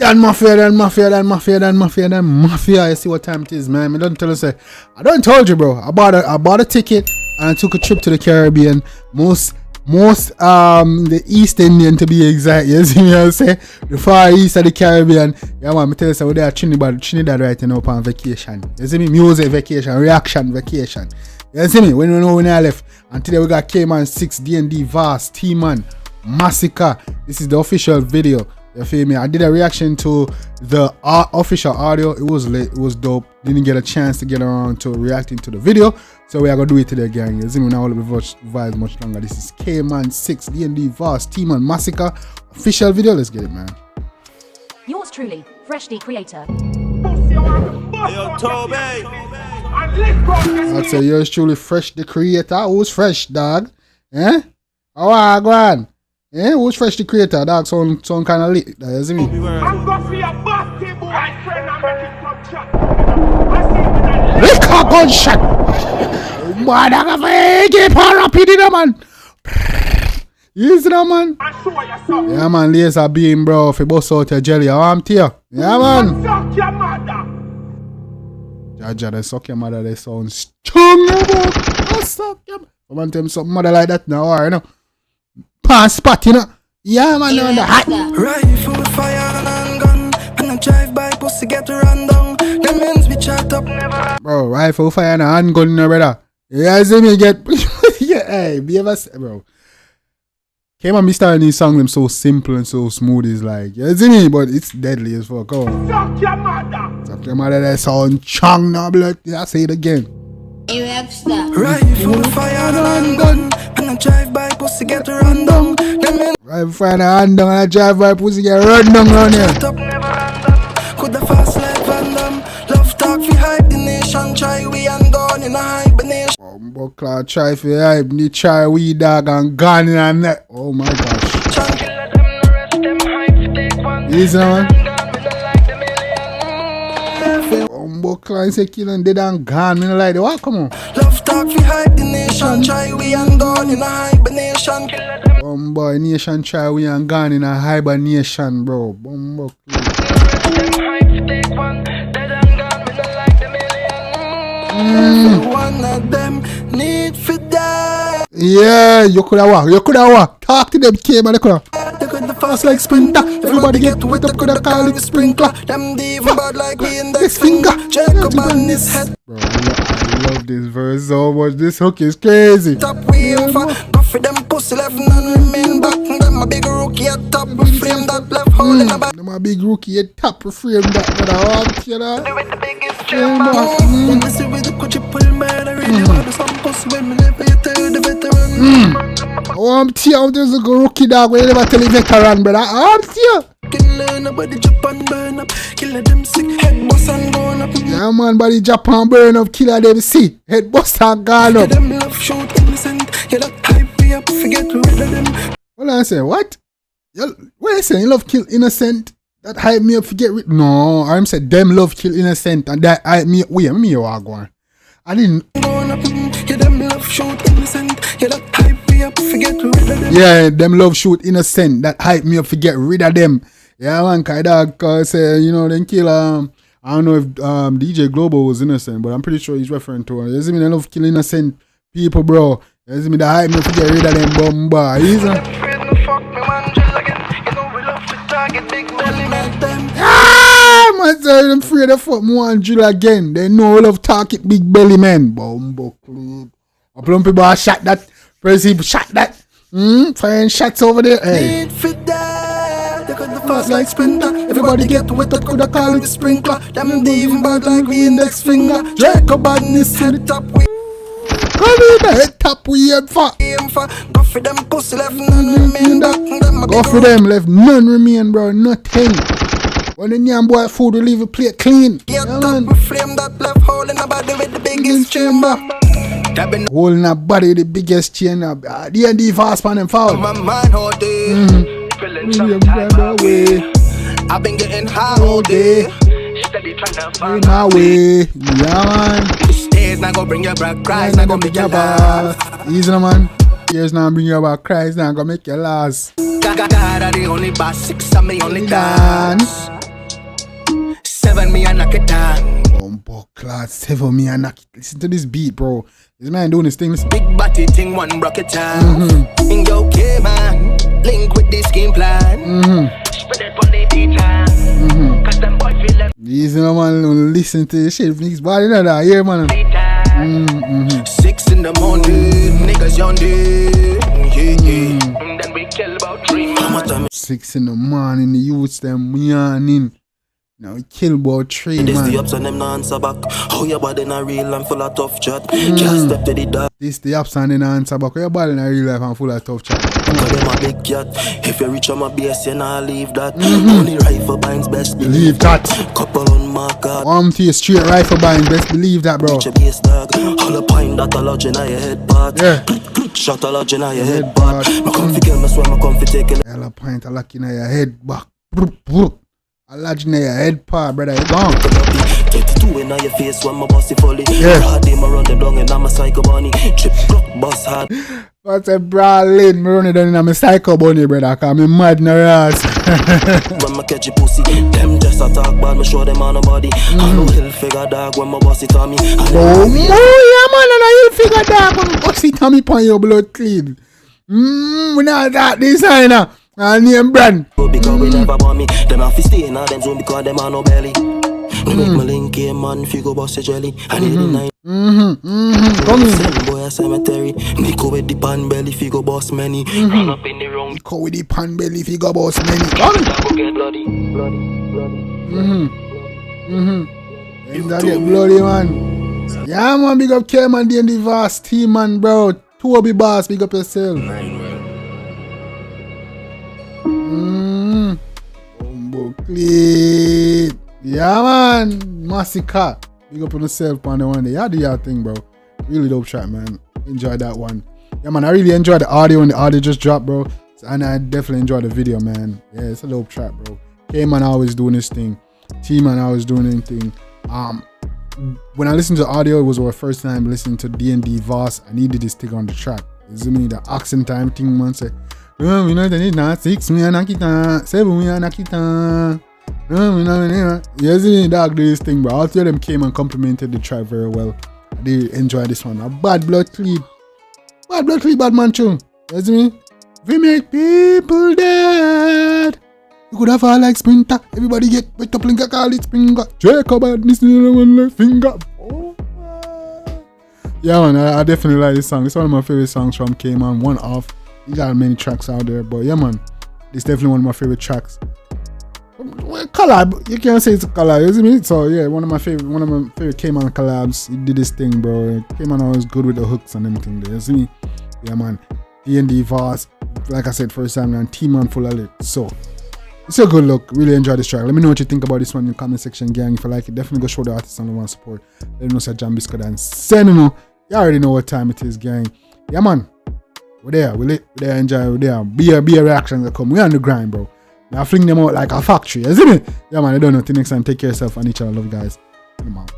Dan Mafia. You see what time it is, man. I don't tell you, say. I don't told you, bro. I bought a ticket and I took a trip to the Caribbean. Most the East Indian to be exact. You see me? I say the far east of the Caribbean. Yeah, man. I tell you, say we are Trinidad right now on vacation. You see me? Music vacation, reaction vacation. You see me? When we know when I left. And today we got Kman 6ixx, Dnd Voss, Tman, Massacre. This is the official video. You feel me? I did a reaction to the official audio. It was late. It was dope. Didn't get a chance to get around to reacting to the video. So we are going to do it today, gang. You see me? Now all of the vibes much longer. This is Kman 6ixx, Dnd Voss, Tman, Massacre. Official video. Let's get it, man. Yours truly, Fresh D Creator. I'd say yours truly, Fresh the Creator. Who's fresh, dog? Eh? Oh, go on. Eh? Who's Fresh the Creator? Dog, sound kind of lit. You see me? Lick a gunshot! Man, I got a get power up in man. You see that, man? Yeah, man, laser beam, bro. If you bust out your jelly, I want you. Yeah, man. Jaja, they suck your mother, they sound strong, bro. They suck your mother. I want them something mother like that now, or, you know. Pan spot, you know. Yeah, man, you're on the hot. Rifle, fire, and gun. And I drive by, pussy get run down. Them ends we chat up, never. Bro, rifle, fire, and handgun, no, brother. Yeah, see me get. Yeah, hey, be ever, bro. Kman be starting these songs, them so simple and so smooth, it's like, you see me? But it's deadly as fuck. Come on. Suck your mother. Suck your mother, that sound chung now, blood. Yeah, I say it again. Rifle, fire, and gun. And I drive by, pussy get run down. Rifle, fire, and handgun, and I drive by, pussy get run down around here. Could the fast like Van Damme. Love talk, we hype the nation. Try we and gone in a hibernation. Buckler, try for hype, need try we dog and gone in a net. Oh my gosh. Easy, man. Buckler say kill and dead and gone in the light. What? Come on. Love talk, we hype the nation. Try we and gone in a hibernation. Boy, nation try we and gone in a hibernation, bro. Buckler. One of them need for that. Yeah, you could have walk. Talk to them, Kman, they could have. They could the fast like sprinter. Everybody get wet up, could have call it sprinkler. Them even bad like we index finger. Jacob on his head. Bro, I love this verse so much. This hook is crazy. Top we aim for. Go for them pussy left and remain back. Them a big rookie at top. Frame that left hole in the back. Them a big rookie at top. Frame that. But I want you know. With the biggest chamber. When I see with the coach, you pull murder. Really want some pussy women. Never you tell the veteran. Oh, I'm tear. There's a rookie dog. We never tell the veteran, brother. I'm tear. Kill nobody Japan burn up. Kill them sick. Head boss and gone up. Yeah, man, body Japan burn up. Killer them sick. Head boss and gone up. Them love shoot innocent. You that hype me up. Forget rid of them. What I say? What? What I say? You love kill innocent? That hype me up. Forget rid. No, I'm said them love kill innocent. And that hype me up. Wait, me you are going. I didn't. Yeah, them love shoot innocent. Yeah, that hype me up. Forget rid of them. Yeah, them love shoot innocent. That hype me up. Forget rid of them. Yeah, man, cause you know, then kill I don't know if DJ Global was innocent, but I'm pretty sure he's referring to her. You see me, they love kill innocent people, bro. You see me, the hype me to get rid of them bomba. Man, say them afraid of fuck me and drill again. They know we love talk it big belly man. Bombo club. A plum people are shot that. Prezi shot that. Firing shots over there. Hey. Fast like sprinter. Everybody get wet up, coulda call it sprinkler. Them even bad like we index finger. Jacob badness head top we. Come in the head top we aim for. Go for them pussy left none remain. Go for them left none remain, bro. Nothing. When the young boy food will leave a plate clean. Yeah, man. We flame that left hole in the body with the biggest chamber. Hole in the body with the biggest chamber. Dnd Voss on them foul. My mind all day. Feeling some type of way. I've been getting high all day. Steady trying to find my way. Yeah, man. Stairs not gonna bring you back. Cries not gonna make you laugh. Easy, man. Stairs not bring you back. Cries not gonna make you last. God are the only boss. 6 I'm the only dance. Oh, class 7 me and knock it. Listen to this beat, bro. This man doing his things. Big body thing, one rocket time. In your Kman, link with this game plan. Spread it on the beat time. Cause them boy feel them. These man listen to this shit. Niggas body not that, yeah, man. 6 in the morning, niggas yonder. And then we kill about 3 man. 6 in the morning, the youths them yawning. Now we kill about 3 This man. the ups and them no answer back. How your body not real and full of tough chat. Can't step to the dark. This the ups and then answer back. Your body in real life and full of tough chat. Cause them a big cat. If you reach on my base, you nah leave that. Only rifle binds best Believe that. Couple on marker. Arm to your straight rifle buying. Best believe that, bro. Reach your base dog. All a pint that a lodge in your head part. Yeah. Shot a lodge in your head part. My comfy kill me swear my comfy take it. Hell a pint a lock in your head back. A lodge in your head part, brother. You gone. 22 in your face when my bossy fully. Yeah. Hard day, my run them down and I'm a psycho bunny. Trip clock, boss hard. What's a brawling? Me run it down in my psycho bunny, brother. Cause me mad in her ass. When I catch a pussy, them just a talk bad, me show them on nobody. I know he'll figure dog when my bossy tell me. Oh, yeah, man. And I figure that when bossy Tommy pon your blood clean. We not that designer. And name brand. Because we never want me. Them have to stay in all them zone because them have no belly. We make my link here, man, figure boss a jelly. I need the night. Come in. Send boy a cemetery. Nico with the pan belly, figure boss many. Run up in the wrong. Nico with the pan belly figure boss many. Come in. Get bloody. You get bloody, man. Yeah, man, big up Kman, Dnd Voss, Tman, bro. 2 boss, big up yourself. Clip. Yeah, man. Massacre. Big up on yourself on the one day. Yeah, do your thing, bro. Really dope track, man. Enjoy that one. Yeah, man. I really enjoyed the audio when the audio just dropped, bro. And I definitely enjoyed the video, man. Yeah, it's a dope track, bro. Kman always doing his thing. Tman always doing his thing. When I listened to the audio, it was our first time listening to Dnd Voss. I needed this thing on the track. You see me? The accent time thing, man. Say, we know that it's not 6 me and Nakita, 7 me and Nakita. You see me, dog, do this thing, bro. All 3 of them came and complimented the track very well. I did enjoy this one. A bad blood clip. Bad man tune. You see me? We make people dead. You could have all like Sprinter. Everybody get wet up like a call it Springer. Jacob and this one like finger. Oh, yeah, man, I definitely like this song. It's one of my favorite songs from Kman. One off. You got many tracks out there, but yeah, man, it's definitely one of my favorite tracks. Collab, you can't say it's a collab, you see me? So yeah, one of my favorite Kman collabs. He did this thing, bro. Kman always good with the hooks and everything there, you see me? Yeah, man. Dnd Voss, like I said, first time, and Tman full of it. So it's a good look. Really enjoy this track. Let me know what you think about this one in the comment section, gang. If you like it, definitely go show the artist on the one support. Let them know say Jambisco and send them. You already know what time it is, gang. Yeah, man. We're there, enjoy, we're there. Be a reaction that come. We're on the grind, bro. Now fling them out like a factory, isn't it? Yeah, man, I don't know. Till next time, take care of yourself and each other. Love you guys. Come on.